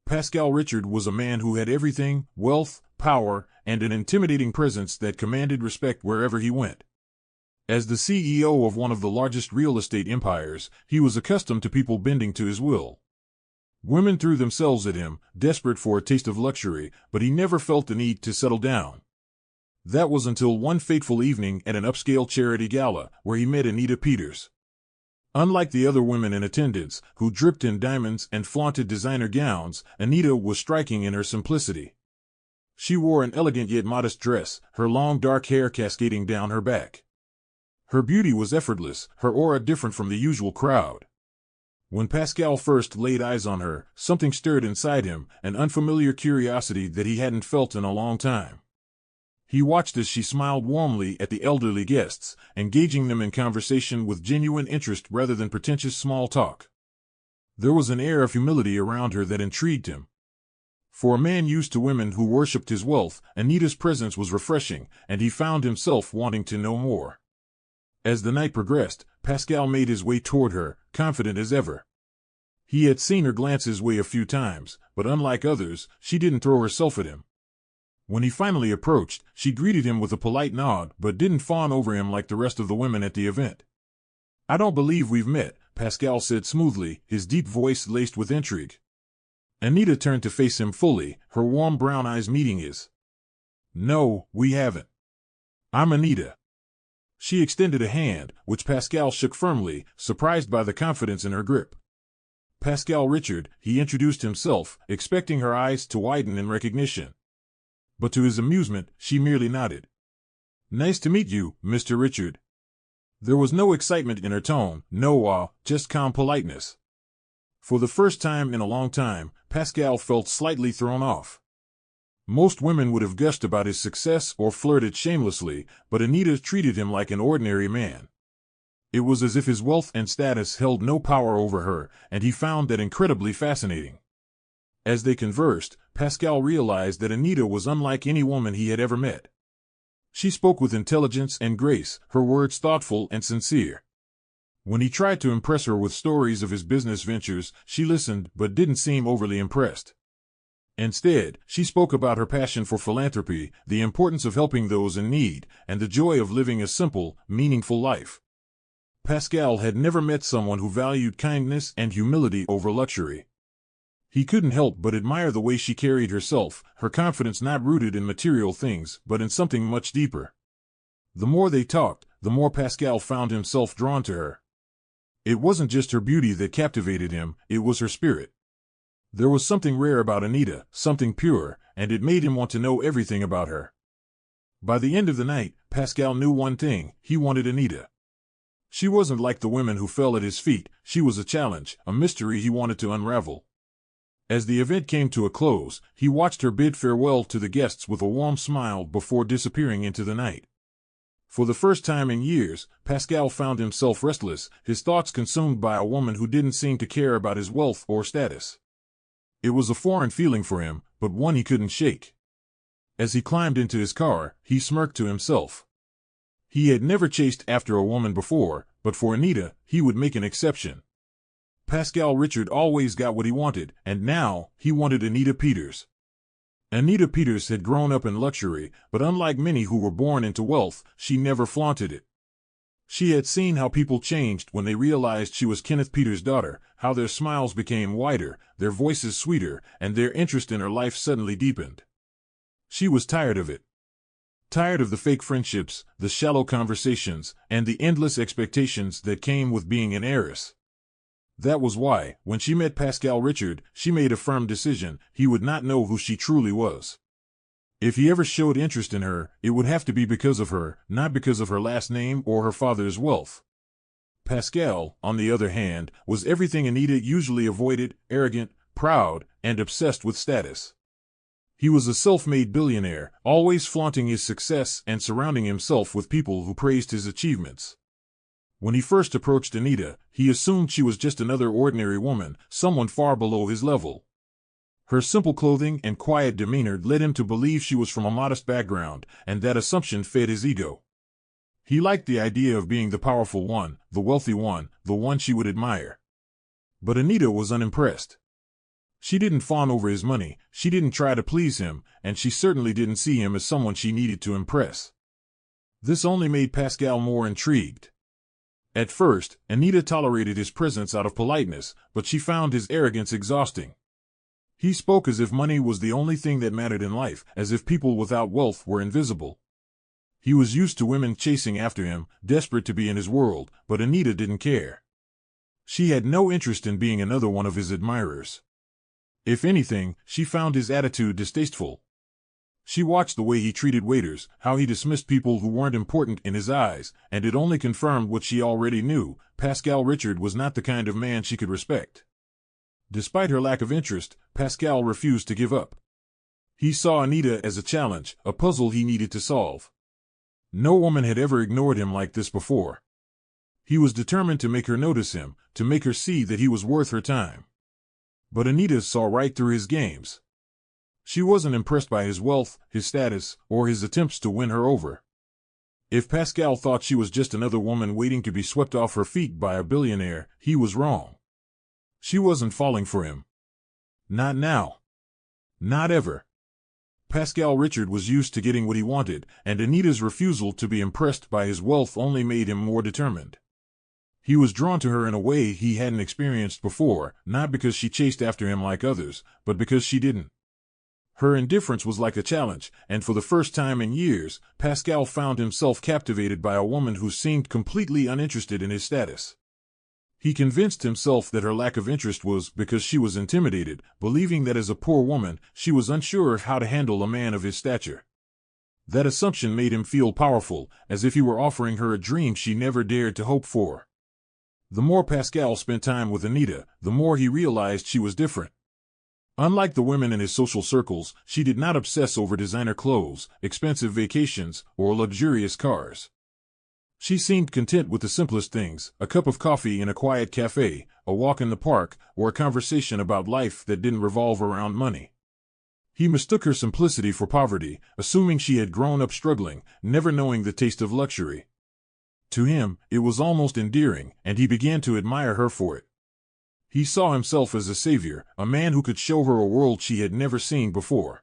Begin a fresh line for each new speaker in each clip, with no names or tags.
Pascal Richard was a man who had everything: wealth, power, and an intimidating presence that commanded respect wherever he went. As the CEO of one of the largest real estate empires, he was accustomed to people bending to his will. Women threw themselves at him, desperate for a taste of luxury, but he never felt the need to settle down. That was until one fateful evening at an upscale charity gala, where he met Anita Peters. Unlike the other women in attendance, who dripped in diamonds and flaunted designer gowns, Anita was striking in her simplicity. She wore an elegant yet modest dress, her long dark hair cascading down her back. Her beauty was effortless, her aura different from the usual crowd. When Pascal first laid eyes on her, something stirred inside him, an unfamiliar curiosity that he hadn't felt in a long time. He watched as she smiled warmly at the elderly guests, engaging them in conversation with genuine interest rather than pretentious small talk. There was an air of humility around her that intrigued him. For a man used to women who worshipped his wealth, Anita's presence was refreshing, and he found himself wanting to know more. As the night progressed, Pascal made his way toward her, confident as ever. He had seen her glance his way a few times, but unlike others, she didn't throw herself at him. When he finally approached, she greeted him with a polite nod but didn't fawn over him like the rest of the women at the event. "I don't believe we've met," Pascal said smoothly, his deep voice laced with intrigue. Anita turned to face him fully, her warm brown eyes meeting his. "No, we haven't. I'm Anita." She extended a hand, which Pascal shook firmly, surprised by the confidence in her grip. "Pascal Richard," he introduced himself, expecting her eyes to widen in recognition. But to his amusement, she merely nodded. "Nice to meet you, Mr. Richard." There was no excitement in her tone, no awe, just calm politeness. For the first time in a long time, Pascal felt slightly thrown off. Most women would have gushed about his success or flirted shamelessly, but Anita treated him like an ordinary man. It was as if his wealth and status held no power over her, and he found that incredibly fascinating. As they conversed, Pascal realized that Anita was unlike any woman he had ever met. She spoke with intelligence and grace, her words thoughtful and sincere. When he tried to impress her with stories of his business ventures, she listened but didn't seem overly impressed. Instead, she spoke about her passion for philanthropy, the importance of helping those in need, and the joy of living a simple, meaningful life. Pascal had never met someone who valued kindness and humility over luxury. He couldn't help but admire the way she carried herself, her confidence not rooted in material things, but in something much deeper. The more they talked, the more Pascal found himself drawn to her. It wasn't just her beauty that captivated him, it was her spirit. There was something rare about Anita, something pure, and it made him want to know everything about her. By the end of the night, Pascal knew one thing: he wanted Anita. She wasn't like the women who fell at his feet, she was a challenge, a mystery he wanted to unravel. As the event came to a close, he watched her bid farewell to the guests with a warm smile before disappearing into the night. For the first time in years, Pascal found himself restless, his thoughts consumed by a woman who didn't seem to care about his wealth or status. It was a foreign feeling for him, but one he couldn't shake. As he climbed into his car, he smirked to himself. He had never chased after a woman before, but for Anita, he would make an exception. Pascal Richard always got what he wanted, and now, he wanted Anita Peters. Anita Peters had grown up in luxury, but unlike many who were born into wealth, she never flaunted it. She had seen how people changed when they realized she was Kenneth Peters' daughter, how their smiles became wider, their voices sweeter, and their interest in her life suddenly deepened. She was tired of it. Tired of the fake friendships, the shallow conversations, and the endless expectations that came with being an heiress. That was why, when she met Pascal Richard, she made a firm decision: he would not know who she truly was. If he ever showed interest in her, it would have to be because of her, not because of her last name or her father's wealth. Pascal, on the other hand, was everything Anita usually avoided: arrogant, proud, and obsessed with status. He was a self-made billionaire, always flaunting his success and surrounding himself with people who praised his achievements. When he first approached Anita, he assumed she was just another ordinary woman, someone far below his level. Her simple clothing and quiet demeanor led him to believe she was from a modest background, and that assumption fed his ego. He liked the idea of being the powerful one, the wealthy one, the one she would admire. But Anita was unimpressed. She didn't fawn over his money, she didn't try to please him, and she certainly didn't see him as someone she needed to impress. This only made Pascal more intrigued. At first, Anita tolerated his presence out of politeness, but she found his arrogance exhausting. He spoke as if money was the only thing that mattered in life, as if people without wealth were invisible. He was used to women chasing after him, desperate to be in his world, but Anita didn't care. She had no interest in being another one of his admirers. If anything, she found his attitude distasteful. She watched the way he treated waiters, how he dismissed people who weren't important in his eyes, and it only confirmed what she already knew: Pascal Richard was not the kind of man she could respect. Despite her lack of interest, Pascal refused to give up. He saw Anita as a challenge, a puzzle he needed to solve. No woman had ever ignored him like this before. He was determined to make her notice him, to make her see that he was worth her time. But Anita saw right through his games. She wasn't impressed by his wealth, his status, or his attempts to win her over. If Pascal thought she was just another woman waiting to be swept off her feet by a billionaire, he was wrong. She wasn't falling for him. Not now. Not ever. Pascal Richard was used to getting what he wanted, and Anita's refusal to be impressed by his wealth only made him more determined. He was drawn to her in a way he hadn't experienced before, not because she chased after him like others, but because she didn't. Her indifference was like a challenge, and for the first time in years, Pascal found himself captivated by a woman who seemed completely uninterested in his status. He convinced himself that her lack of interest was because she was intimidated, believing that as a poor woman, she was unsure of how to handle a man of his stature. That assumption made him feel powerful, as if he were offering her a dream she never dared to hope for. The more Pascal spent time with Anita, the more he realized she was different. Unlike the women in his social circles, she did not obsess over designer clothes, expensive vacations, or luxurious cars. She seemed content with the simplest things: a cup of coffee in a quiet cafe, a walk in the park, or a conversation about life that didn't revolve around money. He mistook her simplicity for poverty, assuming she had grown up struggling, never knowing the taste of luxury. To him, it was almost endearing, and he began to admire her for it. He saw himself as a savior, a man who could show her a world she had never seen before.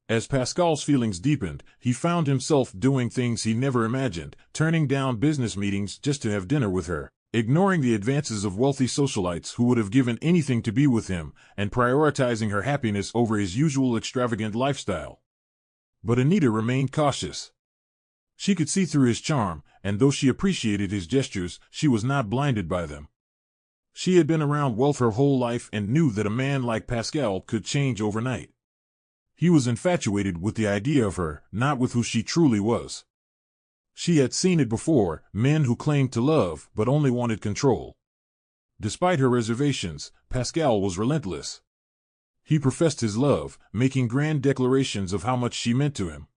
As Pascal's feelings deepened, he found himself doing things he never imagined, turning down business meetings just to have dinner with her, ignoring the advances of wealthy socialites who would have given anything to be with him, and prioritizing her happiness over his usual extravagant lifestyle. But Anita remained cautious. She could see through his charm, and though she appreciated his gestures, she was not blinded by them. She had been around wealth her whole life and knew that a man like Pascal could change overnight. He was infatuated with the idea of her, not with who she truly was. She had seen it before: men who claimed to love but only wanted control. Despite her reservations, Pascal was relentless. He professed his love, making grand declarations of how much she meant to him.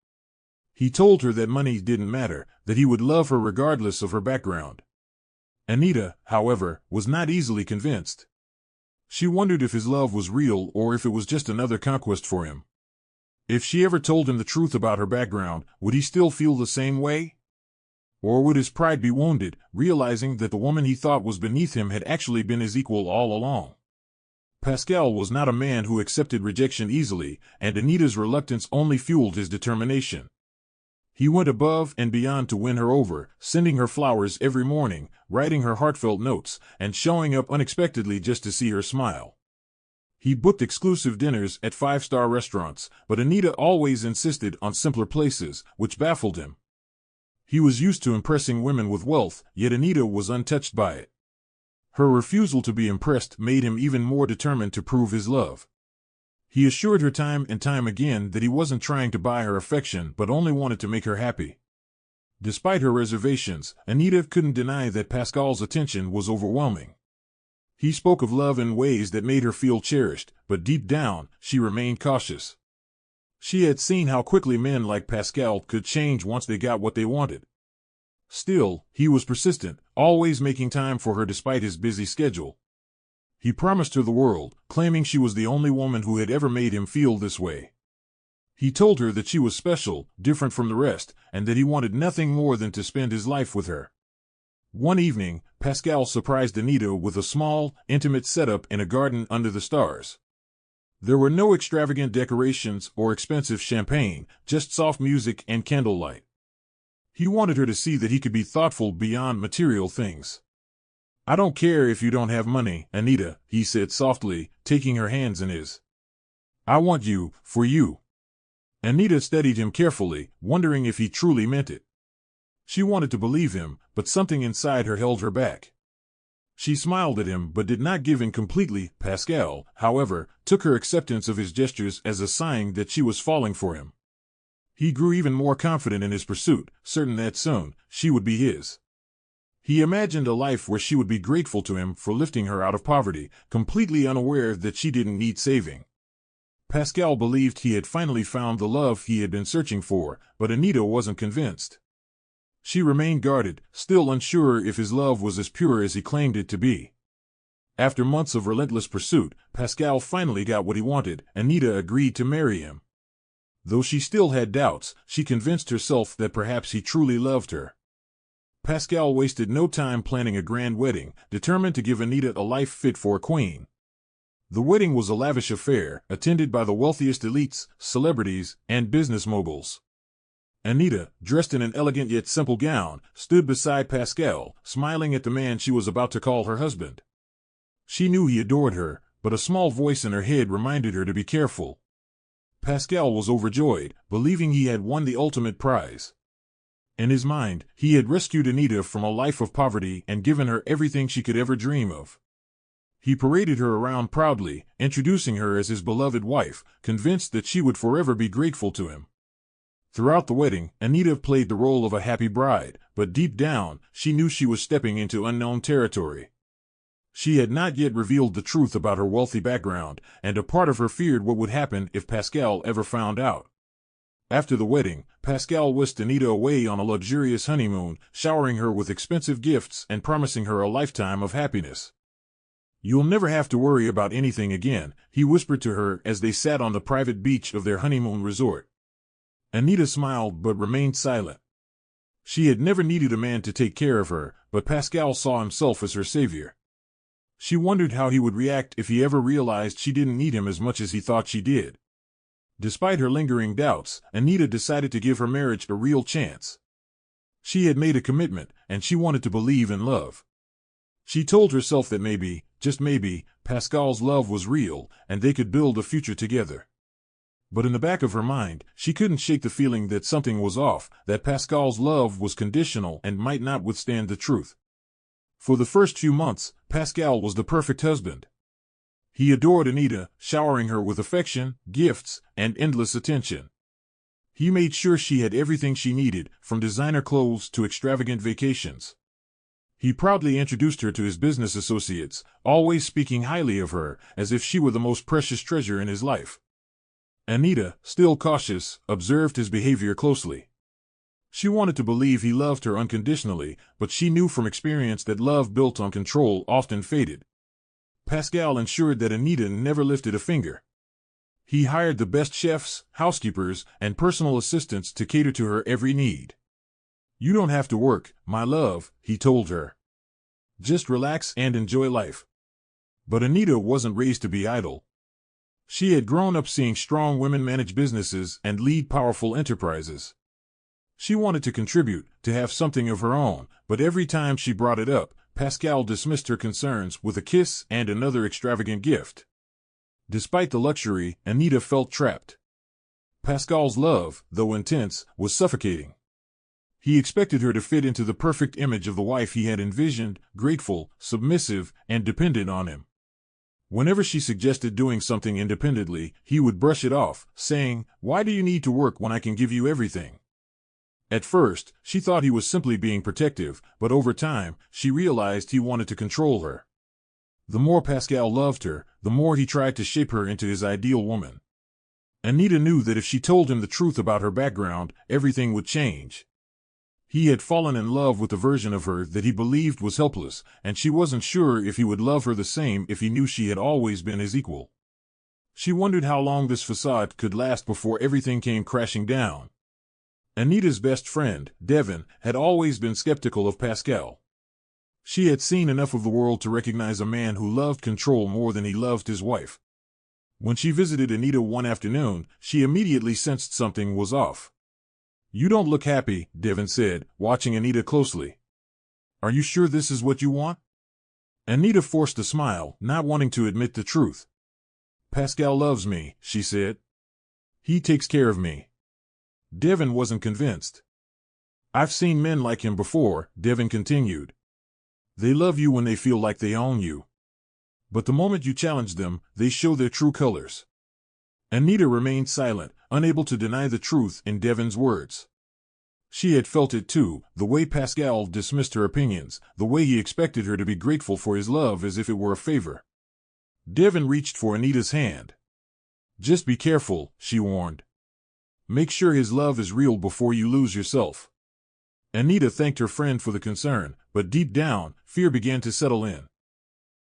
He told her that money didn't matter, that he would love her regardless of her background. Anita, however, was not easily convinced. She wondered if his love was real or if it was just another conquest for him. If she ever told him the truth about her background, would he still feel the same way? Or would his pride be wounded, realizing that the woman he thought was beneath him had actually been his equal all along? Pascal was not a man who accepted rejection easily, and Anita's reluctance only fueled his determination. He went above and beyond to win her over, sending her flowers every morning, writing her heartfelt notes, and showing up unexpectedly just to see her smile. He booked exclusive dinners at 5-star restaurants, but Anita always insisted on simpler places, which baffled him. He was used to impressing women with wealth, yet Anita was untouched by it. Her refusal to be impressed made him even more determined to prove his love. He assured her time and time again that he wasn't trying to buy her affection but only wanted to make her happy. Despite her reservations, Anita couldn't deny that Pascal's attention was overwhelming. He spoke of love in ways that made her feel cherished, but deep down, she remained cautious. She had seen how quickly men like Pascal could change once they got what they wanted. Still, he was persistent, always making time for her despite his busy schedule. He promised her the world, claiming she was the only woman who had ever made him feel this way. He told her that she was special, different from the rest, and that he wanted nothing more than to spend his life with her. One evening, Pascal surprised Anita with a small, intimate setup in a garden under the stars. There were no extravagant decorations or expensive champagne, just soft music and candlelight. He wanted her to see that he could be thoughtful beyond material things. "I don't care if you don't have money, Anita," he said softly, taking her hands in his. "I want you, for you." Anita studied him carefully, wondering if he truly meant it. She wanted to believe him, but something inside her held her back. She smiled at him but did not give in completely. Pascal, however, took her acceptance of his gestures as a sign that she was falling for him. He grew even more confident in his pursuit, certain that soon, she would be his. He imagined a life where she would be grateful to him for lifting her out of poverty, completely unaware that she didn't need saving. Pascal believed he had finally found the love he had been searching for, but Anita wasn't convinced. She remained guarded, still unsure if his love was as pure as he claimed it to be. After months of relentless pursuit, Pascal finally got what he wanted. Anita agreed to marry him. Though she still had doubts, she convinced herself that perhaps he truly loved her. Pascal wasted no time planning a grand wedding, determined to give Anita a life fit for a queen. The wedding was a lavish affair, attended by the wealthiest elites, celebrities, and business moguls. Anita, dressed in an elegant yet simple gown, stood beside Pascal, smiling at the man she was about to call her husband. She knew he adored her, but a small voice in her head reminded her to be careful. Pascal was overjoyed, believing he had won the ultimate prize. In his mind, he had rescued Anita from a life of poverty and given her everything she could ever dream of. He paraded her around proudly, introducing her as his beloved wife, convinced that she would forever be grateful to him. Throughout the wedding, Anita played the role of a happy bride, but deep down, she knew she was stepping into unknown territory. She had not yet revealed the truth about her wealthy background, and a part of her feared what would happen if Pascal ever found out. After the wedding, Pascal whisked Anita away on a luxurious honeymoon, showering her with expensive gifts and promising her a lifetime of happiness. "You'll never have to worry about anything again," he whispered to her as they sat on the private beach of their honeymoon resort. Anita smiled but remained silent. She had never needed a man to take care of her, but Pascal saw himself as her savior. She wondered how he would react if he ever realized she didn't need him as much as he thought she did. Despite her lingering doubts, Anita decided to give her marriage a real chance. She had made a commitment, and she wanted to believe in love. She told herself that maybe, just maybe, Pascal's love was real, and they could build a future together. But in the back of her mind, she couldn't shake the feeling that something was off, that Pascal's love was conditional and might not withstand the truth. For the first few months, Pascal was the perfect husband. He adored Anita, showering her with affection, gifts, and endless attention. He made sure she had everything she needed, from designer clothes to extravagant vacations. He proudly introduced her to his business associates, always speaking highly of her, as if she were the most precious treasure in his life. Anita, still cautious, observed his behavior closely. She wanted to believe he loved her unconditionally, but she knew from experience that love built on control often faded. Pascal ensured that Anita never lifted a finger. He hired the best chefs, housekeepers, and personal assistants to cater to her every need. "You don't have to work, my love," he told her. "Just relax and enjoy life." But Anita wasn't raised to be idle. She had grown up seeing strong women manage businesses and lead powerful enterprises. She wanted to contribute, to have something of her own, but every time she brought it up, Pascal dismissed her concerns with a kiss and another extravagant gift. Despite the luxury, Anita felt trapped. Pascal's love, though intense, was suffocating. He expected her to fit into the perfect image of the wife he had envisioned, grateful, submissive, and dependent on him. Whenever she suggested doing something independently, he would brush it off, saying, "Why do you need to work when I can give you everything?" At first, she thought he was simply being protective, but over time, she realized he wanted to control her. The more Pascal loved her, the more he tried to shape her into his ideal woman. Anita knew that if she told him the truth about her background, everything would change. He had fallen in love with the version of her that he believed was helpless, and she wasn't sure if he would love her the same if he knew she had always been his equal. She wondered how long this facade could last before everything came crashing down. Anita's best friend, Devin, had always been skeptical of Pascal. She had seen enough of the world to recognize a man who loved control more than he loved his wife. When she visited Anita one afternoon, she immediately sensed something was off. "You don't look happy," Devin said, watching Anita closely. "Are you sure this is what you want?" Anita forced a smile, not wanting to admit the truth. "Pascal loves me," she said. "He takes care of me." Devin wasn't convinced. "I've seen men like him before," Devin continued. "They love you when they feel like they own you. But the moment you challenge them, they show their true colors." Anita remained silent, unable to deny the truth in Devin's words. She had felt it too, the way Pascal dismissed her opinions, the way he expected her to be grateful for his love as if it were a favor. Devin reached for Anita's hand. "Just be careful," she warned. "Make sure his love is real before you lose yourself." Anita thanked her friend for the concern, but deep down, fear began to settle in.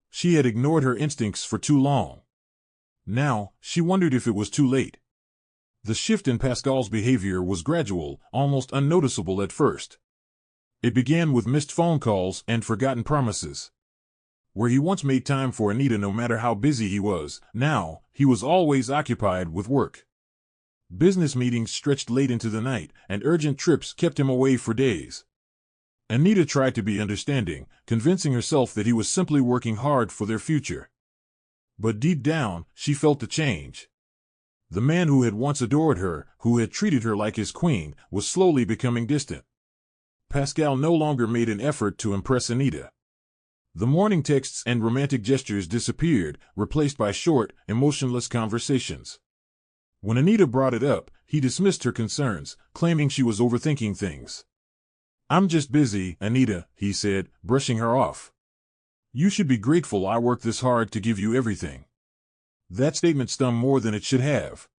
She had ignored her instincts for too long. Now, she wondered if it was too late. The shift in Pascal's behavior was gradual, almost unnoticeable at first. It began with missed phone calls and forgotten promises. Where he once made time for Anita no matter how busy he was, now, he was always occupied with work. Business meetings stretched late into the night, and urgent trips kept him away for days. Anita tried to be understanding, convincing herself that he was simply working hard for their future. But deep down, she felt the change. The man who had once adored her, who had treated her like his queen, was slowly becoming distant. Pascal no longer made an effort to impress Anita. The morning texts and romantic gestures disappeared, replaced by short, emotionless conversations. When Anita brought it up, he dismissed her concerns, claiming she was overthinking things. "I'm just busy, Anita," he said, brushing her off. "You should be grateful I worked this hard to give you everything." That statement stung more than it should have.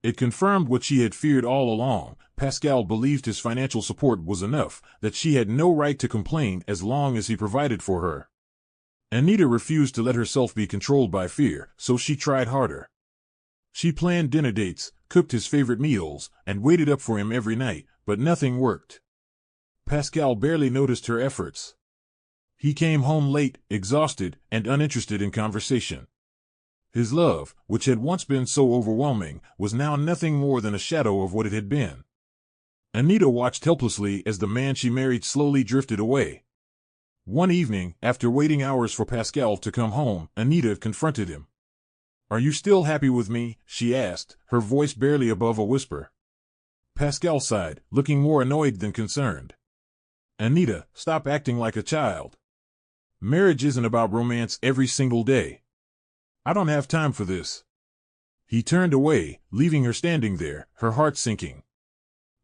It confirmed what she had feared all along. Pascal believed his financial support was enough, that she had no right to complain as long as he provided for her. Anita refused to let herself be controlled by fear, so she tried harder. She planned dinner dates, cooked his favorite meals, and waited up for him every night, but nothing worked. Pascal barely noticed her efforts. He came home late, exhausted, and uninterested in conversation. His love, which had once been so overwhelming, was now nothing more than a shadow of what it had been. Anita watched helplessly as the man she married slowly drifted away. One evening, after waiting hours for Pascal to come home, Anita confronted him. "Are you still happy with me?" she asked, her voice barely above a whisper. Pascal sighed, looking more annoyed than concerned. "Anita, stop acting like a child. Marriage isn't about romance every single day. I don't have time for this." He turned away, leaving her standing there, her heart sinking.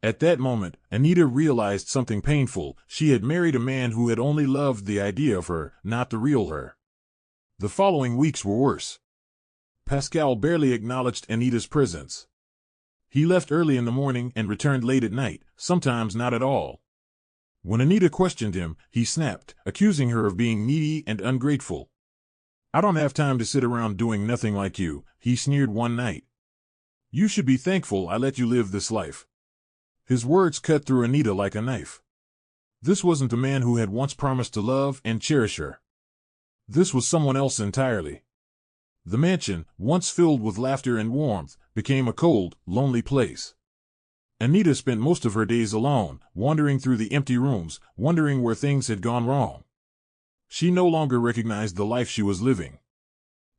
At that moment, Anita realized something painful. She had married a man who had only loved the idea of her, not the real her. The following weeks were worse. Pascal barely acknowledged Anita's presence. He left early in the morning and returned late at night, sometimes not at all. When Anita questioned him, he snapped, accusing her of being needy and ungrateful. "I don't have time to sit around doing nothing like you," he sneered one night. "You should be thankful I let you live this life." His words cut through Anita like a knife. This wasn't the man who had once promised to love and cherish her. This was someone else entirely. The mansion, once filled with laughter and warmth, became a cold, lonely place. Anita spent most of her days alone, wandering through the empty rooms, wondering where things had gone wrong. She no longer recognized the life she was living.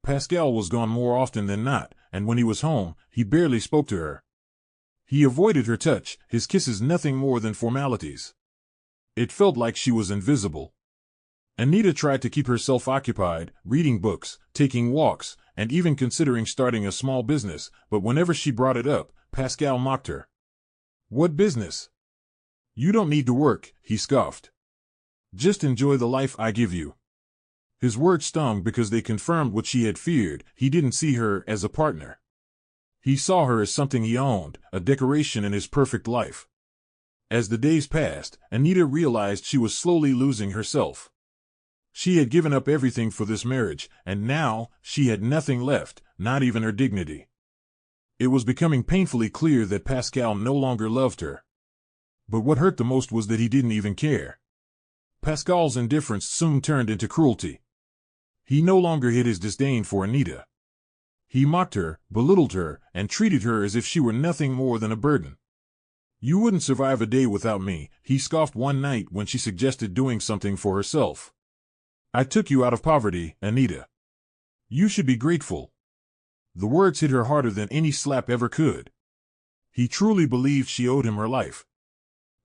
Pascal was gone more often than not, and when he was home, he barely spoke to her. He avoided her touch, his kisses nothing more than formalities. It felt like she was invisible. Anita tried to keep herself occupied, reading books, taking walks, and even considering starting a small business, but whenever she brought it up, Pascal mocked her. "What business? You don't need to work," he scoffed. "Just enjoy the life I give you." His words stung because they confirmed what she had feared. He didn't see her as a partner. He saw her as something he owned, a decoration in his perfect life. As the days passed, Anita realized she was slowly losing herself. She had given up everything for this marriage, and now, she had nothing left, not even her dignity. It was becoming painfully clear that Pascal no longer loved her. But what hurt the most was that he didn't even care. Pascal's indifference soon turned into cruelty. He no longer hid his disdain for Anita. He mocked her, belittled her, and treated her as if she were nothing more than a burden. "You wouldn't survive a day without me," he scoffed one night when she suggested doing something for herself. "I took you out of poverty, Anita. You should be grateful." The words hit her harder than any slap ever could. He truly believed she owed him her life.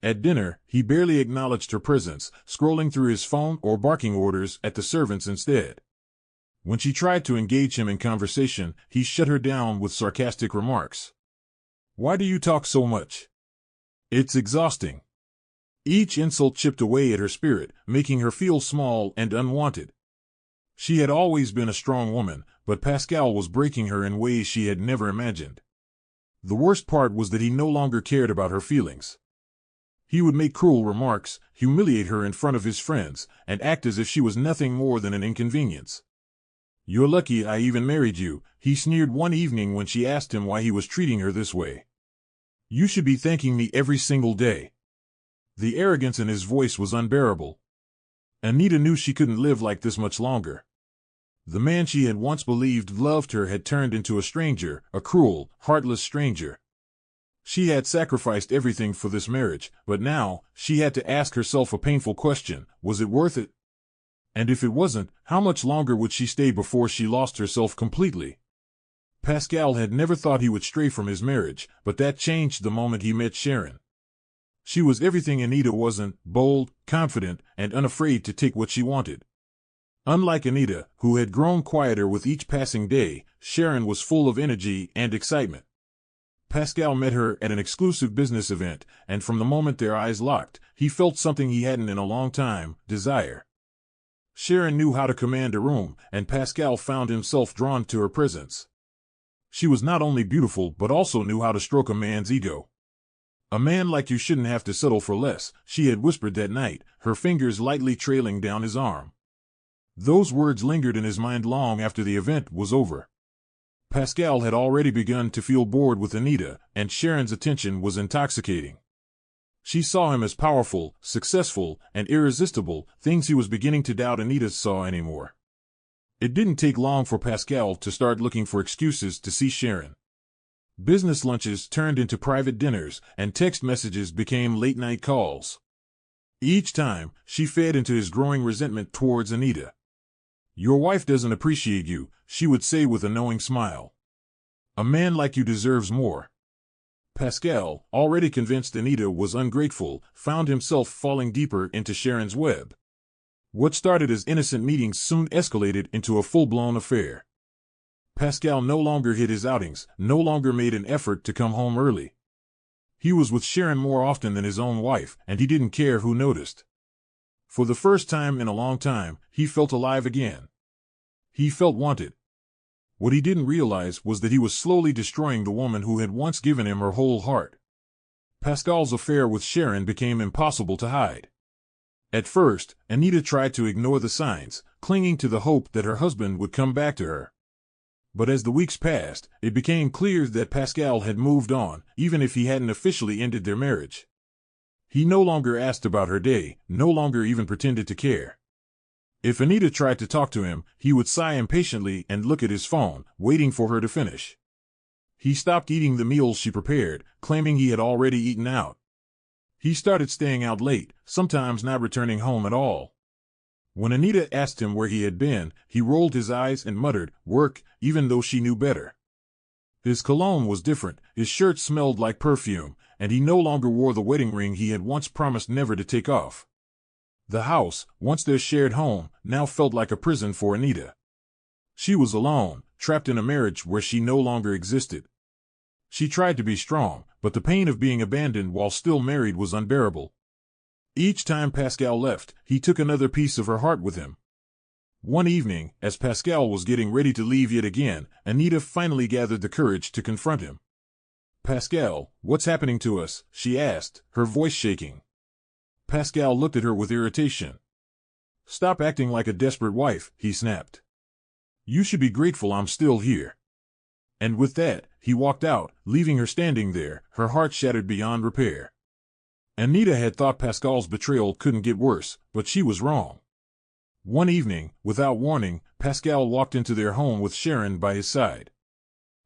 At dinner, he barely acknowledged her presence, scrolling through his phone or barking orders at the servants instead. When she tried to engage him in conversation, he shut her down with sarcastic remarks. "Why do you talk so much? It's exhausting." Each insult chipped away at her spirit, making her feel small and unwanted. She had always been a strong woman, but Pascal was breaking her in ways she had never imagined. The worst part was that he no longer cared about her feelings. He would make cruel remarks, humiliate her in front of his friends, and act as if she was nothing more than an inconvenience. "You're lucky I even married you," he sneered one evening when she asked him why he was treating her this way. "You should be thanking me every single day." The arrogance in his voice was unbearable. Anita knew she couldn't live like this much longer. The man she had once believed loved her had turned into a stranger, a cruel, heartless stranger. She had sacrificed everything for this marriage, but now, she had to ask herself a painful question: was it worth it? And if it wasn't, how much longer would she stay before she lost herself completely? Pascal had never thought he would stray from his marriage, but that changed the moment he met Sharon. She was everything Anita wasn't: bold, confident, and unafraid to take what she wanted. Unlike Anita, who had grown quieter with each passing day, Sharon was full of energy and excitement. Pascal met her at an exclusive business event, and from the moment their eyes locked, he felt something he hadn't in a long time: desire. Sharon knew how to command a room, and Pascal found himself drawn to her presence. She was not only beautiful but also knew how to stroke a man's ego. "A man like you shouldn't have to settle for less," she had whispered that night, her fingers lightly trailing down his arm. Those words lingered in his mind long after the event was over. Pascal had already begun to feel bored with Anita, and Sharon's attention was intoxicating. She saw him as powerful, successful, and irresistible, things he was beginning to doubt Anita saw anymore. It didn't take long for Pascal to start looking for excuses to see Sharon. Business lunches turned into private dinners, and text messages became late-night calls. Each time, she fed into his growing resentment towards Anita. "Your wife doesn't appreciate you," she would say with a knowing smile. "A man like you deserves more." Pascal, already convinced Anita was ungrateful, found himself falling deeper into Sharon's web. What started as innocent meetings soon escalated into a full-blown affair. Pascal no longer hid his outings, no longer made an effort to come home early. He was with Sharon more often than his own wife, and he didn't care who noticed. For the first time in a long time, he felt alive again. He felt wanted. What he didn't realize was that he was slowly destroying the woman who had once given him her whole heart. Pascal's affair with Sharon became impossible to hide. At first, Anita tried to ignore the signs, clinging to the hope that her husband would come back to her. But as the weeks passed, it became clear that Pascal had moved on, even if he hadn't officially ended their marriage. He no longer asked about her day, no longer even pretended to care. If Anita tried to talk to him, he would sigh impatiently and look at his phone, waiting for her to finish. He stopped eating the meals she prepared, claiming he had already eaten out. He started staying out late, sometimes not returning home at all. When Anita asked him where he had been, he rolled his eyes and muttered, "Work," even though she knew better. His cologne was different, his shirt smelled like perfume, and he no longer wore the wedding ring he had once promised never to take off. The house, once their shared home, now felt like a prison for Anita. She was alone, trapped in a marriage where she no longer existed. She tried to be strong, but the pain of being abandoned while still married was unbearable. Each time Pascal left, he took another piece of her heart with him. One evening, as Pascal was getting ready to leave yet again, Anita finally gathered the courage to confront him. "Pascal, what's happening to us?" she asked, her voice shaking. Pascal looked at her with irritation. "Stop acting like a desperate wife," he snapped. "You should be grateful I'm still here." And with that, he walked out, leaving her standing there, her heart shattered beyond repair. Anita had thought Pascal's betrayal couldn't get worse, but she was wrong. One evening, without warning, Pascal walked into their home with Sharon by his side.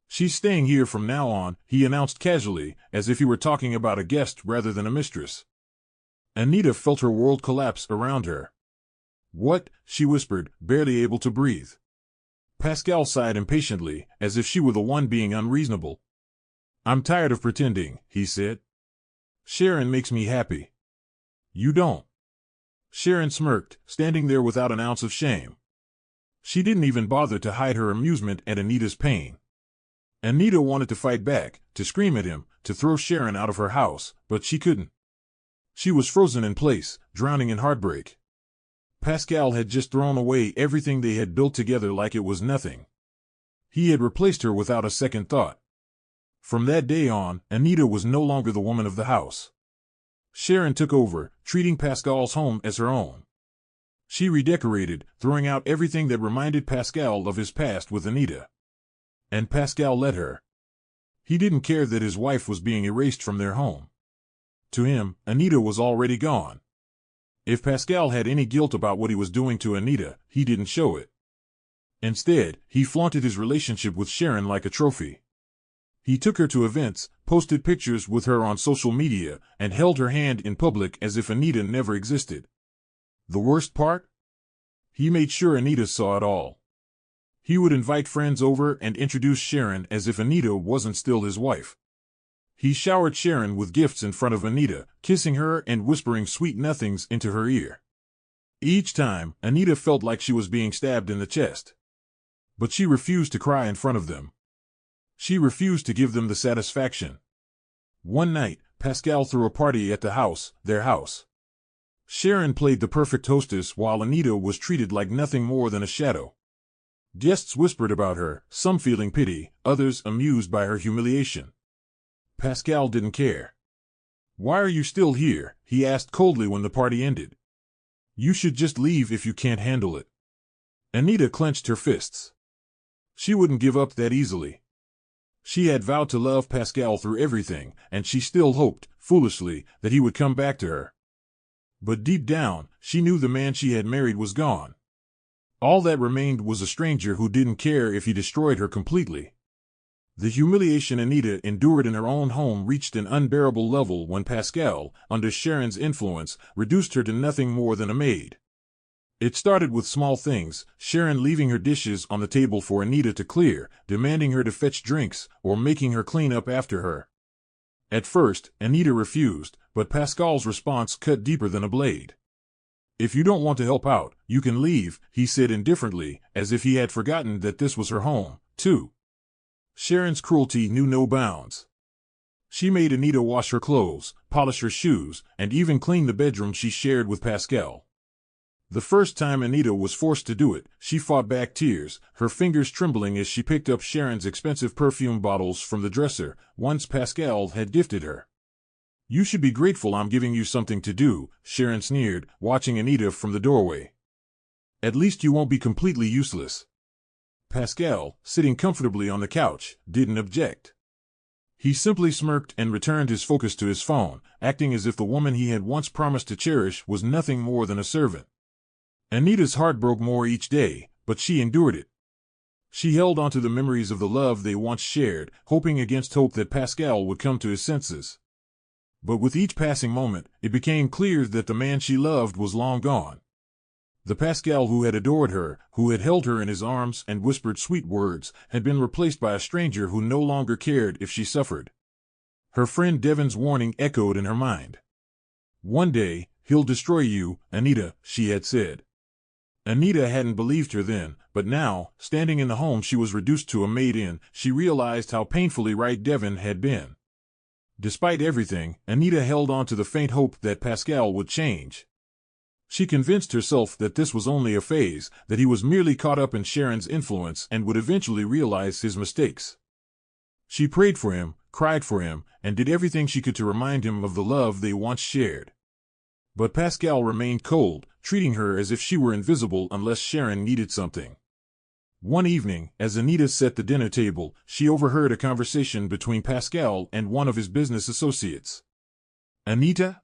She's staying here from now on, he announced casually, as if he were talking about a guest rather than a mistress. Anita felt her world collapse around her. What? She whispered, barely able to breathe. Pascal sighed impatiently, as if she were the one being unreasonable. I'm tired of pretending, he said. Sharon makes me happy. You don't. Sharon smirked, standing there without an ounce of shame. She didn't even bother to hide her amusement at Anita's pain. Anita wanted to fight back, to scream at him, to throw Sharon out of her house, but she couldn't. She was frozen in place, drowning in heartbreak. Pascal had just thrown away everything they had built together like it was nothing. He had replaced her without a second thought. From that day on, Anita was no longer the woman of the house. Sharon took over, treating Pascal's home as her own. She redecorated, throwing out everything that reminded Pascal of his past with Anita. And Pascal let her. He didn't care that his wife was being erased from their home. To him, Anita was already gone. If Pascal had any guilt about what he was doing to Anita, he didn't show it. Instead, he flaunted his relationship with Sharon like a trophy. He took her to events, posted pictures with her on social media, and held her hand in public as if Anita never existed. The worst part? He made sure Anita saw it all. He would invite friends over and introduce Sharon as if Anita wasn't still his wife. He showered Sharon with gifts in front of Anita, kissing her and whispering sweet nothings into her ear. Each time, Anita felt like she was being stabbed in the chest. But she refused to cry in front of them. She refused to give them the satisfaction. One night, Pascal threw a party at their house. Sharon played the perfect hostess while Anita was treated like nothing more than a shadow. Guests whispered about her, some feeling pity, others amused by her humiliation. Pascal didn't care. Why are you still here? He asked coldly when the party ended. You should just leave if you can't handle it. Anita clenched her fists. She wouldn't give up that easily. She had vowed to love Pascal through everything, and she still hoped, foolishly, that he would come back to her. But deep down, she knew the man she had married was gone. All that remained was a stranger who didn't care if he destroyed her completely. The humiliation Anita endured in her own home reached an unbearable level when Pascal, under Sharon's influence, reduced her to nothing more than a maid. It started with small things, Sharon leaving her dishes on the table for Anita to clear, demanding her to fetch drinks, or making her clean up after her. At first, Anita refused, but Pascal's response cut deeper than a blade. If you don't want to help out, you can leave, he said indifferently, as if he had forgotten that this was her home, too. Sharon's cruelty knew no bounds. She made Anita wash her clothes, polish her shoes, and even clean the bedroom she shared with Pascal. The first time Anita was forced to do it, she fought back tears, her fingers trembling as she picked up Sharon's expensive perfume bottles from the dresser, ones Pascal had gifted her. You should be grateful I'm giving you something to do, Sharon sneered, watching Anita from the doorway. At least you won't be completely useless. Pascal, sitting comfortably on the couch, didn't object. He simply smirked and returned his focus to his phone, acting as if the woman he had once promised to cherish was nothing more than a servant. Anita's heart broke more each day, but she endured it. She held onto the memories of the love they once shared, hoping against hope that Pascal would come to his senses. But with each passing moment, it became clear that the man she loved was long gone. The Pascal who had adored her, who had held her in his arms and whispered sweet words, had been replaced by a stranger who no longer cared if she suffered. Her friend Devon's warning echoed in her mind. One day, he'll destroy you, Anita, she had said. Anita hadn't believed her then, but now, standing in the home she was reduced to a maid in, she realized how painfully right Devon had been. Despite everything, Anita held on to the faint hope that Pascal would change. She convinced herself that this was only a phase, that he was merely caught up in Sharon's influence and would eventually realize his mistakes. She prayed for him, cried for him, and did everything she could to remind him of the love they once shared. But Pascal remained cold, treating her as if she were invisible unless Sharon needed something. One evening, as Anita set the dinner table, she overheard a conversation between Pascal and one of his business associates. Anita?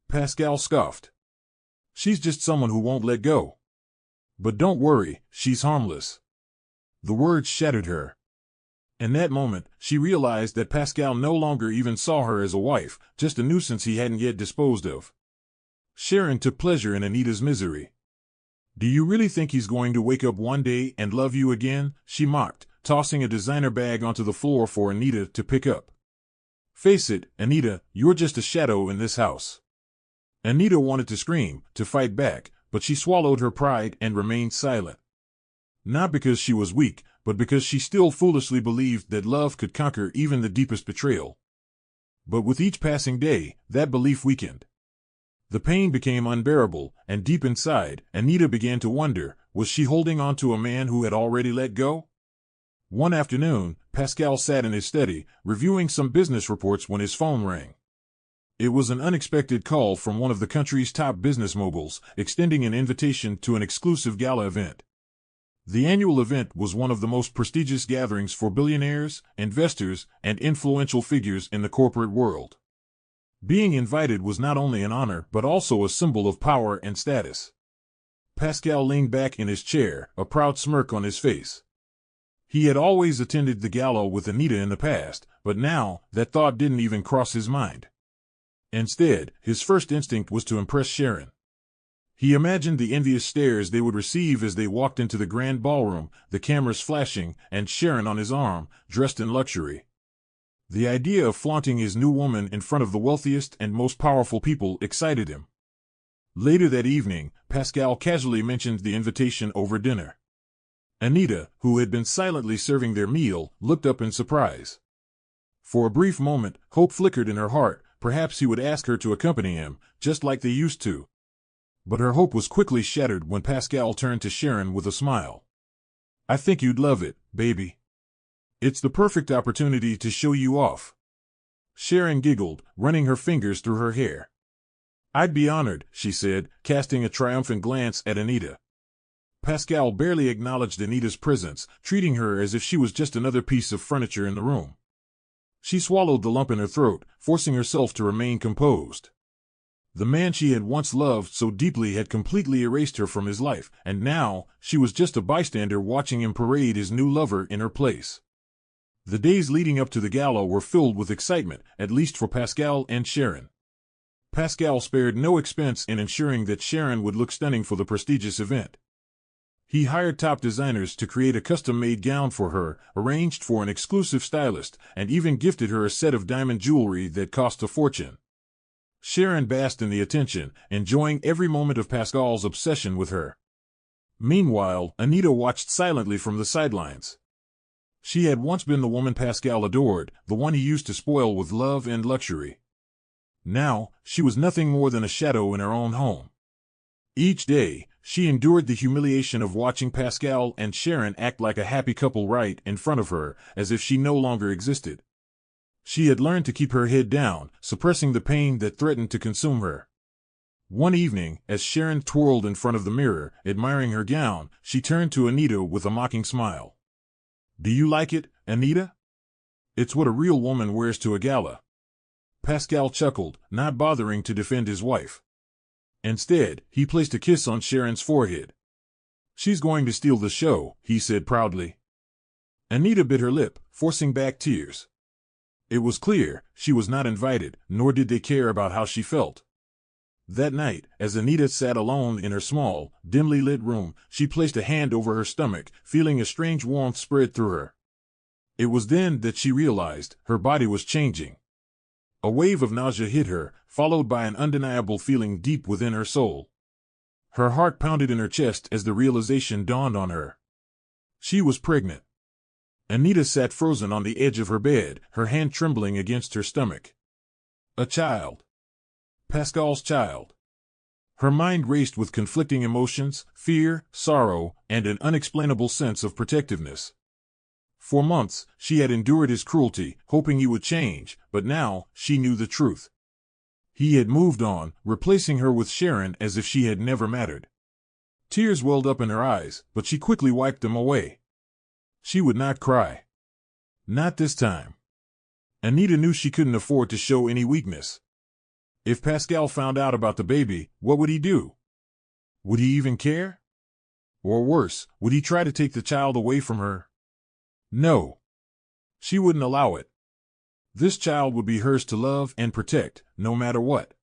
Pascal scoffed. She's just someone who won't let go. But don't worry, she's harmless. The words shattered her. In that moment, she realized that Pascal no longer even saw her as a wife, just a nuisance he hadn't yet disposed of. Sharon took pleasure in Anita's misery. "Do you really think he's going to wake up one day and love you again?" she mocked, tossing a designer bag onto the floor for Anita to pick up. "Face it, Anita, you're just a shadow in this house." Anita wanted to scream, to fight back, but she swallowed her pride and remained silent. Not because she was weak, but because she still foolishly believed that love could conquer even the deepest betrayal. But with each passing day, that belief weakened. The pain became unbearable, and deep inside, Anita began to wonder, was she holding on to a man who had already let go? One afternoon, Pascal sat in his study, reviewing some business reports when his phone rang. It was an unexpected call from one of the country's top business moguls, extending an invitation to an exclusive gala event. The annual event was one of the most prestigious gatherings for billionaires, investors, and influential figures in the corporate world. Being invited was not only an honor but also a symbol of power and status. Pascal leaned back in his chair, a proud smirk on his face. He had always attended the gala with Anita in the past, but now that thought didn't even cross his mind. Instead, his first instinct was to impress Sharon. He imagined the envious stares they would receive as they walked into the grand ballroom, the cameras flashing, and Sharon on his arm, dressed in luxury. The idea of flaunting his new woman in front of the wealthiest and most powerful people excited him. Later that evening, Pascal casually mentioned the invitation over dinner. Anita, who had been silently serving their meal, looked up in surprise. For a brief moment, hope flickered in her heart. Perhaps he would ask her to accompany him, just like they used to. But her hope was quickly shattered when Pascal turned to Sharon with a smile. "I think you'd love it, baby. It's the perfect opportunity to show you off." Sharon giggled, running her fingers through her hair. "I'd be honored," she said, casting a triumphant glance at Anita. Pascal barely acknowledged Anita's presence, treating her as if she was just another piece of furniture in the room. She swallowed the lump in her throat, forcing herself to remain composed. The man she had once loved so deeply had completely erased her from his life, and now she was just a bystander watching him parade his new lover in her place. The days leading up to the gala were filled with excitement, at least for Pascal and Sharon. Pascal spared no expense in ensuring that Sharon would look stunning for the prestigious event. He hired top designers to create a custom-made gown for her, arranged for an exclusive stylist, and even gifted her a set of diamond jewelry that cost a fortune. Sharon basked in the attention, enjoying every moment of Pascal's obsession with her. Meanwhile, Anita watched silently from the sidelines. She had once been the woman Pascal adored, the one he used to spoil with love and luxury. Now, she was nothing more than a shadow in her own home. Each day, she endured the humiliation of watching Pascal and Sharon act like a happy couple right in front of her, as if she no longer existed. She had learned to keep her head down, suppressing the pain that threatened to consume her. One evening, as Sharon twirled in front of the mirror, admiring her gown, she turned to Anita with a mocking smile. "Do you like it, Anita? It's what a real woman wears to a gala." Pascal chuckled, not bothering to defend his wife. Instead, he placed a kiss on Sharon's forehead. "She's going to steal the show," he said proudly. Anita bit her lip, forcing back tears. It was clear she was not invited, nor did they care about how she felt. That night, as Anita sat alone in her small, dimly lit room, she placed a hand over her stomach, feeling a strange warmth spread through her. It was then that she realized her body was changing. A wave of nausea hit her, followed by an undeniable feeling deep within her soul. Her heart pounded in her chest as the realization dawned on her. She was pregnant. Anita sat frozen on the edge of her bed, her hand trembling against her stomach. A child. Pascal's child. Her mind raced with conflicting emotions, fear, sorrow, and an unexplainable sense of protectiveness. For months, she had endured his cruelty, hoping he would change, but now she knew the truth. He had moved on, replacing her with Sharon as if she had never mattered. Tears welled up in her eyes, but she quickly wiped them away. She would not cry. Not this time. Anita knew she couldn't afford to show any weakness. If Pascal found out about the baby, what would he do? Would he even care? Or worse, would he try to take the child away from her? No. She wouldn't allow it. This child would be hers to love and protect, no matter what.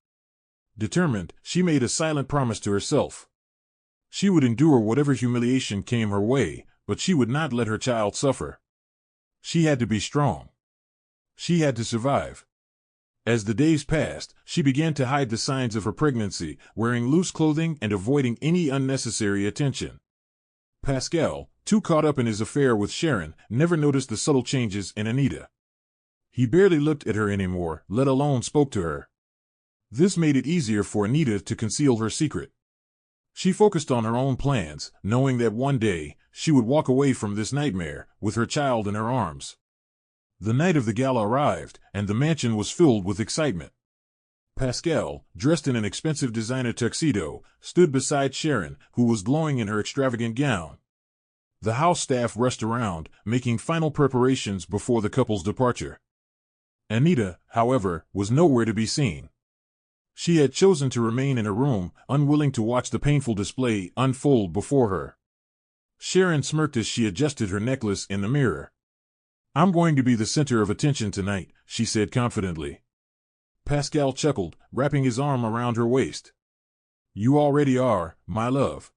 Determined, she made a silent promise to herself. She would endure whatever humiliation came her way, but she would not let her child suffer. She had to be strong. She had to survive. As the days passed, she began to hide the signs of her pregnancy, wearing loose clothing and avoiding any unnecessary attention. Pascal, too caught up in his affair with Sharon, never noticed the subtle changes in Anita. He barely looked at her anymore, let alone spoke to her. This made it easier for Anita to conceal her secret. She focused on her own plans, knowing that one day, she would walk away from this nightmare, with her child in her arms. The night of the gala arrived, and the mansion was filled with excitement. Pascal, dressed in an expensive designer tuxedo, stood beside Sharon, who was glowing in her extravagant gown. The house staff rushed around, making final preparations before the couple's departure. Anita, however, was nowhere to be seen. She had chosen to remain in her room, unwilling to watch the painful display unfold before her. Sharon smirked as she adjusted her necklace in the mirror. "I'm going to be the center of attention tonight," she said confidently. Pascal chuckled, wrapping his arm around her waist. "You already are, my love."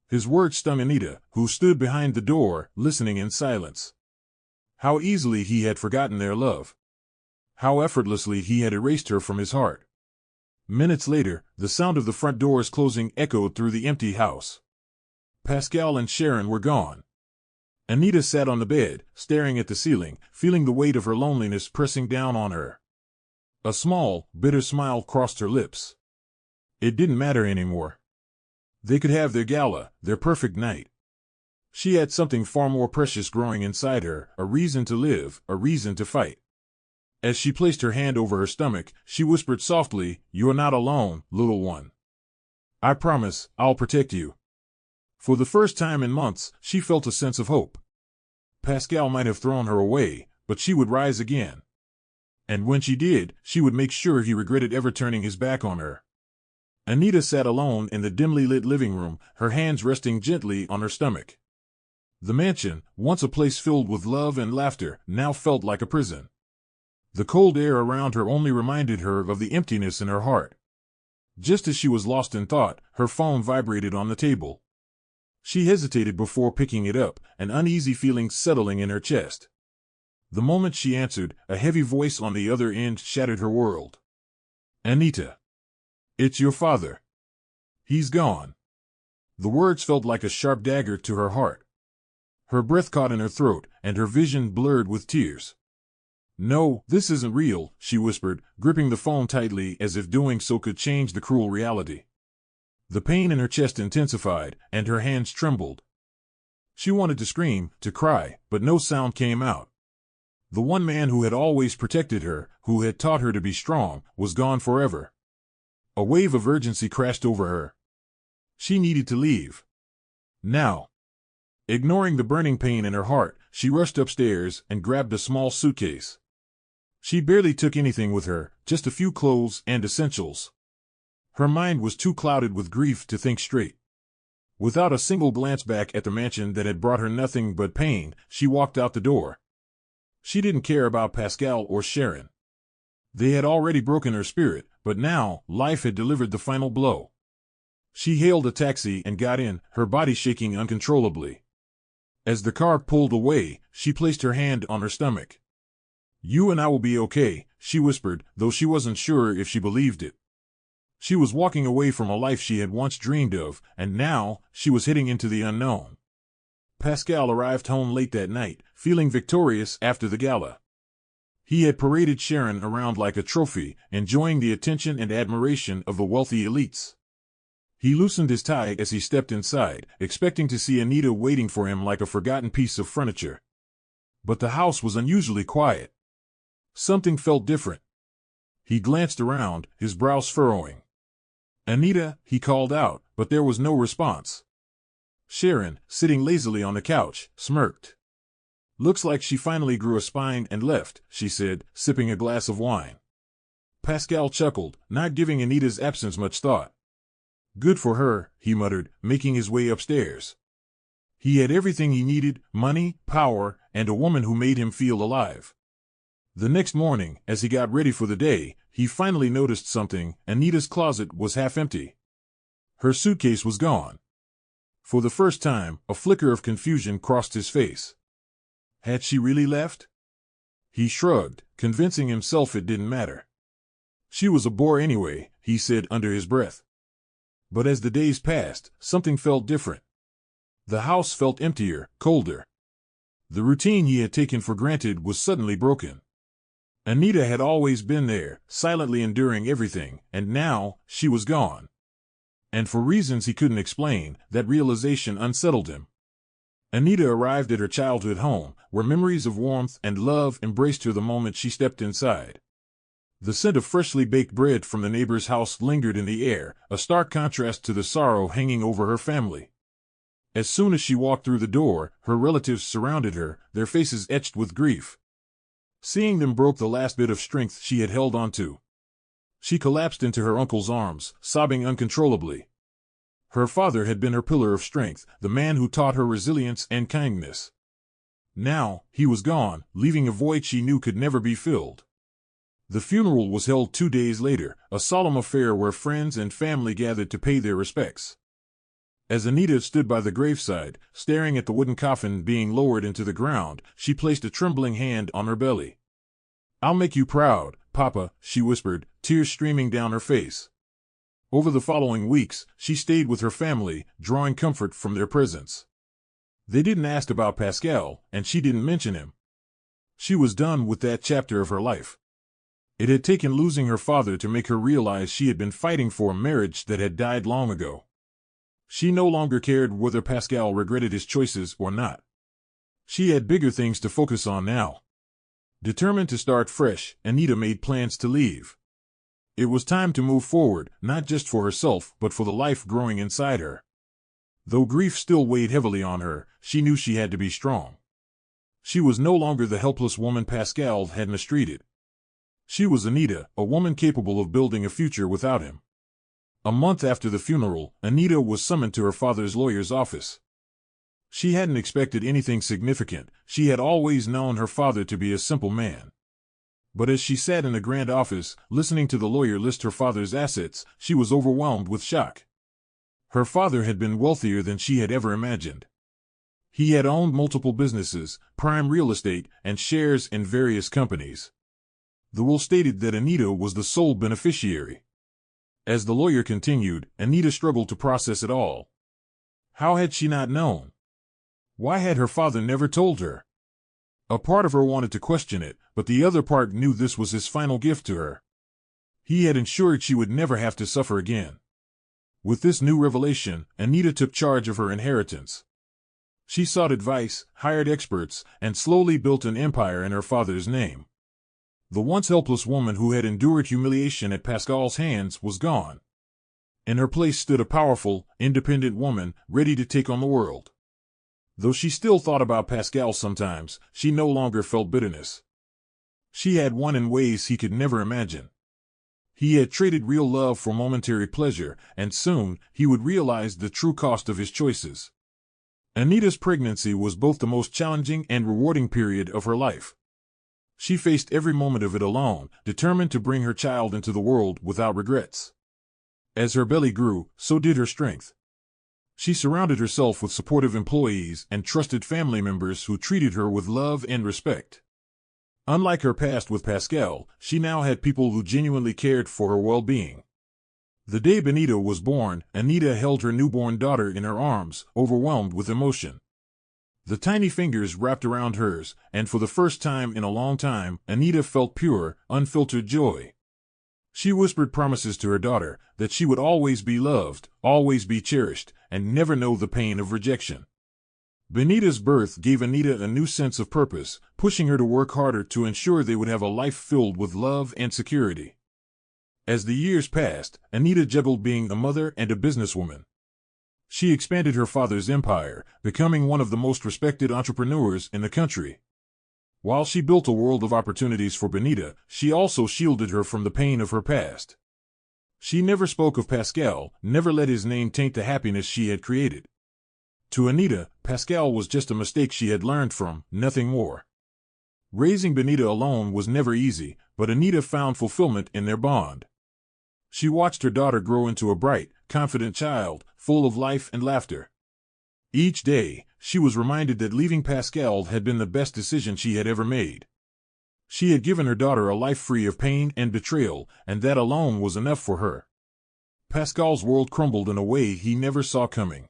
His words stung Anita, who stood behind the door, listening in silence. How easily he had forgotten their love. How effortlessly he had erased her from his heart. Minutes later, the sound of the front doors closing echoed through the empty house. Pascal and Sharon were gone. Anita sat on the bed, staring at the ceiling, feeling the weight of her loneliness pressing down on her. A small, bitter smile crossed her lips. It didn't matter anymore. They could have their gala, their perfect night. She had something far more precious growing inside her, a reason to live, a reason to fight. As she placed her hand over her stomach, she whispered softly, "You are not alone, little one. I promise, I'll protect you." For the first time in months, she felt a sense of hope. Pascal might have thrown her away, but she would rise again. And when she did, she would make sure he regretted ever turning his back on her. Anita sat alone in the dimly lit living room, her hands resting gently on her stomach. The mansion, once a place filled with love and laughter, now felt like a prison. The cold air around her only reminded her of the emptiness in her heart. Just as she was lost in thought, her phone vibrated on the table. She hesitated before picking it up, an uneasy feeling settling in her chest. The moment she answered, a heavy voice on the other end shattered her world. "Anita. It's your father. He's gone." The words felt like a sharp dagger to her heart. Her breath caught in her throat, and her vision blurred with tears. "No, this isn't real," she whispered, gripping the phone tightly as if doing so could change the cruel reality. The pain in her chest intensified, and her hands trembled. She wanted to scream, to cry, but no sound came out. The one man who had always protected her, who had taught her to be strong, was gone forever. A wave of urgency crashed over her. She needed to leave. Now. Ignoring the burning pain in her heart, she rushed upstairs and grabbed a small suitcase. She barely took anything with her, just a few clothes and essentials. Her mind was too clouded with grief to think straight. Without a single glance back at the mansion that had brought her nothing but pain, she walked out the door. She didn't care about Pascal or Sharon. They had already broken her spirit, but now, life had delivered the final blow. She hailed a taxi and got in, her body shaking uncontrollably. As the car pulled away, she placed her hand on her stomach. "You and I will be okay," she whispered, though she wasn't sure if she believed it. She was walking away from a life she had once dreamed of, and now, she was heading into the unknown. Pascal arrived home late that night, feeling victorious after the gala. He had paraded Sharon around like a trophy, enjoying the attention and admiration of the wealthy elites. He loosened his tie as he stepped inside, expecting to see Anita waiting for him like a forgotten piece of furniture. But the house was unusually quiet. Something felt different. He glanced around, his brows furrowing. "Anita," he called out, but there was no response. Sharon, sitting lazily on the couch, smirked. "Looks like she finally grew a spine and left," she said, sipping a glass of wine. Pascal chuckled, not giving Anita's absence much thought. "Good for her," he muttered, making his way upstairs. He had everything he needed: money, power, and a woman who made him feel alive. The next morning, as he got ready for the day, he finally noticed something. Anita's closet was half empty. Her suitcase was gone. For the first time, a flicker of confusion crossed his face. Had she really left? He shrugged, convincing himself it didn't matter. She was a bore anyway, he said under his breath. But as the days passed, something felt different. The house felt emptier, colder. The routine he had taken for granted was suddenly broken. Anita had always been there, silently enduring everything, and now, she was gone. And for reasons he couldn't explain, that realization unsettled him. Anita arrived at her childhood home, where memories of warmth and love embraced her the moment she stepped inside. The scent of freshly baked bread from the neighbor's house lingered in the air, a stark contrast to the sorrow hanging over her family. As soon as she walked through the door, her relatives surrounded her, their faces etched with grief. Seeing them broke the last bit of strength she had held onto. She collapsed into her uncle's arms, sobbing uncontrollably. Her father had been her pillar of strength, the man who taught her resilience and kindness. Now, he was gone, leaving a void she knew could never be filled. The funeral was held 2 days later, a solemn affair where friends and family gathered to pay their respects. As Anita stood by the graveside, staring at the wooden coffin being lowered into the ground, she placed a trembling hand on her belly. "I'll make you proud, Papa," she whispered, tears streaming down her face. Over the following weeks, she stayed with her family, drawing comfort from their presence. They didn't ask about Pascal, and she didn't mention him. She was done with that chapter of her life. It had taken losing her father to make her realize she had been fighting for a marriage that had died long ago. She no longer cared whether Pascal regretted his choices or not. She had bigger things to focus on now. Determined to start fresh, Anita made plans to leave. It was time to move forward, not just for herself, but for the life growing inside her. Though grief still weighed heavily on her, she knew she had to be strong. She was no longer the helpless woman Pascal had mistreated. She was Anita, a woman capable of building a future without him. A month after the funeral, Anita was summoned to her father's lawyer's office. She hadn't expected anything significant. She had always known her father to be a simple man. But as she sat in the grand office, listening to the lawyer list her father's assets, she was overwhelmed with shock. Her father had been wealthier than she had ever imagined. He had owned multiple businesses, prime real estate, and shares in various companies. The will stated that Anita was the sole beneficiary. As the lawyer continued, Anita struggled to process it all. How had she not known? Why had her father never told her? A part of her wanted to question it, but the other part knew this was his final gift to her. He had ensured she would never have to suffer again. With this new revelation, Anita took charge of her inheritance. She sought advice, hired experts, and slowly built an empire in her father's name. The once helpless woman who had endured humiliation at Pascal's hands was gone. In her place stood a powerful, independent woman, ready to take on the world. Though she still thought about Pascal sometimes, she no longer felt bitterness. She had won in ways he could never imagine. He had traded real love for momentary pleasure, and soon, he would realize the true cost of his choices. Anita's pregnancy was both the most challenging and rewarding period of her life. She faced every moment of it alone, determined to bring her child into the world without regrets. As her belly grew, so did her strength. She surrounded herself with supportive employees and trusted family members who treated her with love and respect. Unlike her past with Pascal, she now had people who genuinely cared for her well-being. The day Benita was born, Anita held her newborn daughter in her arms, overwhelmed with emotion. The tiny fingers wrapped around hers, and for the first time in a long time, Anita felt pure, unfiltered joy. She whispered promises to her daughter that she would always be loved, always be cherished, and never know the pain of rejection. Benita's birth gave Anita a new sense of purpose, pushing her to work harder to ensure they would have a life filled with love and security. As the years passed, Anita juggled being a mother and a businesswoman. She expanded her father's empire, becoming one of the most respected entrepreneurs in the country. While she built a world of opportunities for Benita, she also shielded her from the pain of her past. She never spoke of Pascal, never let his name taint the happiness she had created. To Anita, Pascal was just a mistake she had learned from, nothing more. Raising Benita alone was never easy, but Anita found fulfillment in their bond. She watched her daughter grow into a bright, confident child, full of life and laughter. Each day, she was reminded that leaving Pascal had been the best decision she had ever made. She had given her daughter a life free of pain and betrayal, and that alone was enough for her. Pascal's world crumbled in a way he never saw coming.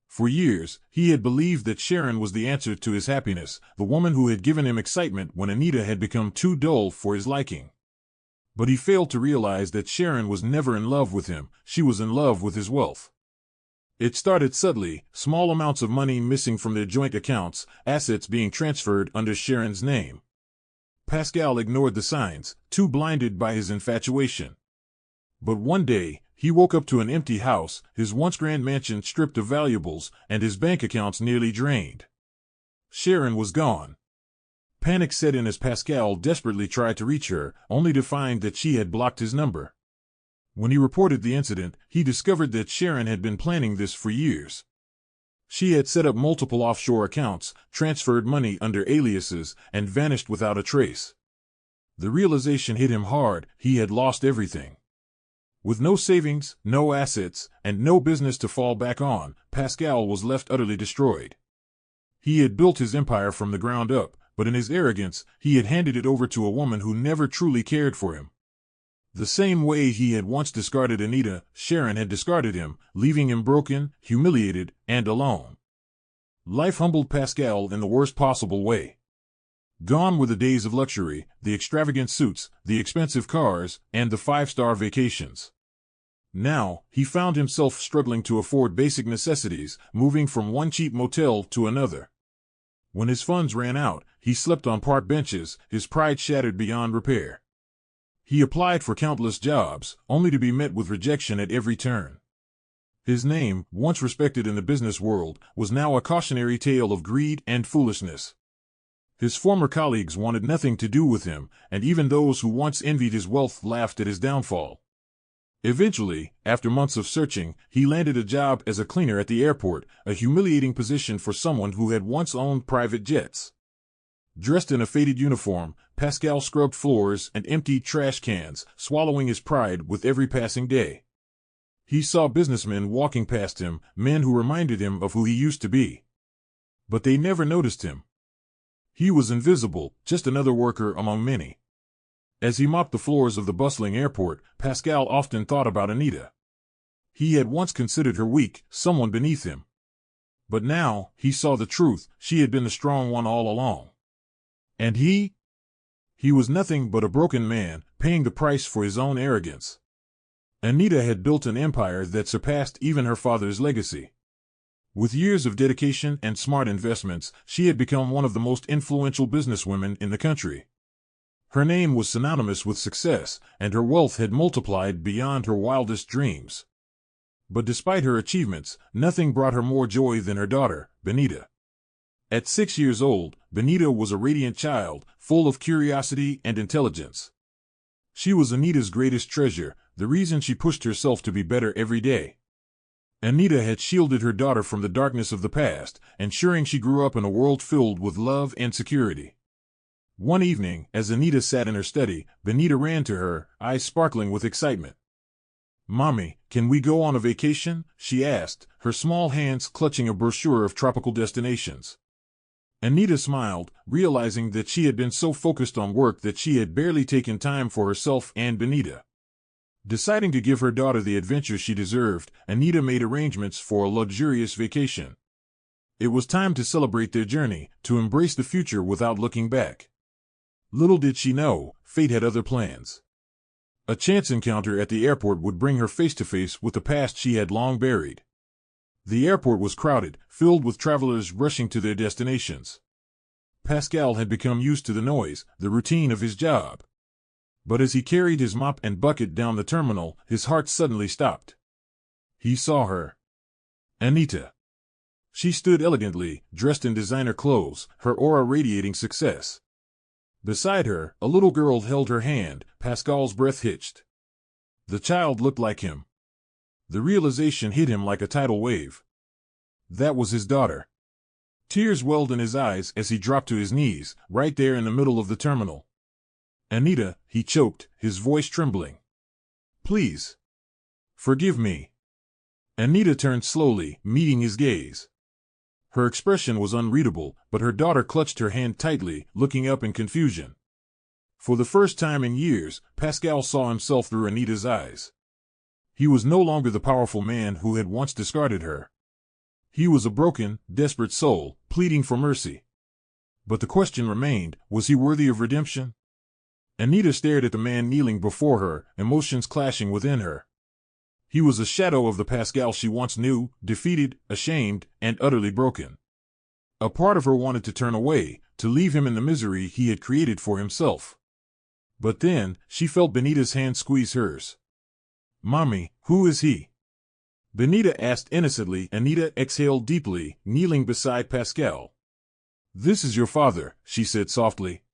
For years, he had believed that Sharon was the answer to his happiness, the woman who had given him excitement when Anita had become too dull for his liking. But he failed to realize that Sharon was never in love with him, she was in love with his wealth. It started subtly, small amounts of money missing from their joint accounts, assets being transferred under Sharon's name. Pascal ignored the signs, too blinded by his infatuation. But one day, he woke up to an empty house, his once grand mansion stripped of valuables, and his bank accounts nearly drained. Sharon was gone. Panic set in as Pascal desperately tried to reach her, only to find that she had blocked his number. When he reported the incident, he discovered that Sharon had been planning this for years. She had set up multiple offshore accounts, transferred money under aliases, and vanished without a trace. The realization hit him hard, he had lost everything. With no savings, no assets, and no business to fall back on, Pascal was left utterly destroyed. He had built his empire from the ground up, but in his arrogance, he had handed it over to a woman who never truly cared for him. The same way he had once discarded Anita, Sharon had discarded him, leaving him broken, humiliated, and alone. Life humbled Pascal in the worst possible way. Gone were the days of luxury, the extravagant suits, the expensive cars, and the five-star vacations. Now, he found himself struggling to afford basic necessities, moving from one cheap motel to another. When his funds ran out, he slept on park benches, his pride shattered beyond repair. He applied for countless jobs, only to be met with rejection at every turn. His name, once respected in the business world, was now a cautionary tale of greed and foolishness. His former colleagues wanted nothing to do with him, and even those who once envied his wealth laughed at his downfall. Eventually, after months of searching, he landed a job as a cleaner at the airport, a humiliating position for someone who had once owned private jets. Dressed in a faded uniform, Pascal scrubbed floors and emptied trash cans, swallowing his pride with every passing day. He saw businessmen walking past him, men who reminded him of who he used to be. But they never noticed him. He was invisible, just another worker among many. As he mopped the floors of the bustling airport, Pascal often thought about Anita. He had once considered her weak, someone beneath him. But now, he saw the truth, she had been the strong one all along. And he? He was nothing but a broken man, paying the price for his own arrogance. Anita had built an empire that surpassed even her father's legacy. With years of dedication and smart investments, she had become one of the most influential businesswomen in the country. Her name was synonymous with success, and her wealth had multiplied beyond her wildest dreams. But despite her achievements, nothing brought her more joy than her daughter, Benita. At 6 years old, Benita was a radiant child, full of curiosity and intelligence. She was Anita's greatest treasure, the reason she pushed herself to be better every day. Anita had shielded her daughter from the darkness of the past, ensuring she grew up in a world filled with love and security. One evening, as Anita sat in her study, Benita ran to her, eyes sparkling with excitement. "Mommy, can we go on a vacation?" she asked, her small hands clutching a brochure of tropical destinations. Anita smiled, realizing that she had been so focused on work that she had barely taken time for herself and Benita. Deciding to give her daughter the adventure she deserved, Anita made arrangements for a luxurious vacation. It was time to celebrate their journey, to embrace the future without looking back. Little did she know, fate had other plans. A chance encounter at the airport would bring her face to face with the past she had long buried. The airport was crowded, filled with travelers rushing to their destinations. Pascal had become used to the noise, the routine of his job. But as he carried his mop and bucket down the terminal, his heart suddenly stopped. He saw her. Anita. She stood elegantly, dressed in designer clothes, her aura radiating success. Beside her, a little girl held her hand. Pascal's breath hitched. The child looked like him. The realization hit him like a tidal wave. That was his daughter. Tears welled in his eyes as he dropped to his knees, right there in the middle of the terminal. "Anita," he choked, his voice trembling. "Please. Forgive me." Anita turned slowly, meeting his gaze. Her expression was unreadable, but her daughter clutched her hand tightly, looking up in confusion. For the first time in years, Pascal saw himself through Anita's eyes. He was no longer the powerful man who had once discarded her. He was a broken, desperate soul, pleading for mercy. But the question remained, was he worthy of redemption? Anita stared at the man kneeling before her, emotions clashing within her. He was a shadow of the Pascal she once knew, defeated, ashamed, and utterly broken. A part of her wanted to turn away, to leave him in the misery he had created for himself. But then, she felt Benita's hand squeeze hers. "Mommy, who is he?" Benita asked innocently. Anita exhaled deeply, kneeling beside Pascal. "This is your father," she said softly.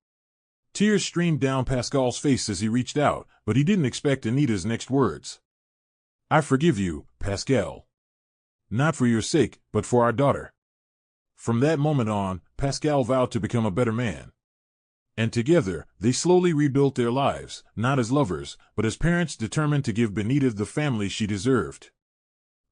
Tears streamed down Pascal's face as he reached out, but he didn't expect Anita's next words. "I forgive you, Pascal. Not for your sake, but for our daughter." From that moment on, Pascal vowed to become a better man. And together, they slowly rebuilt their lives, not as lovers, but as parents determined to give Benita the family she deserved.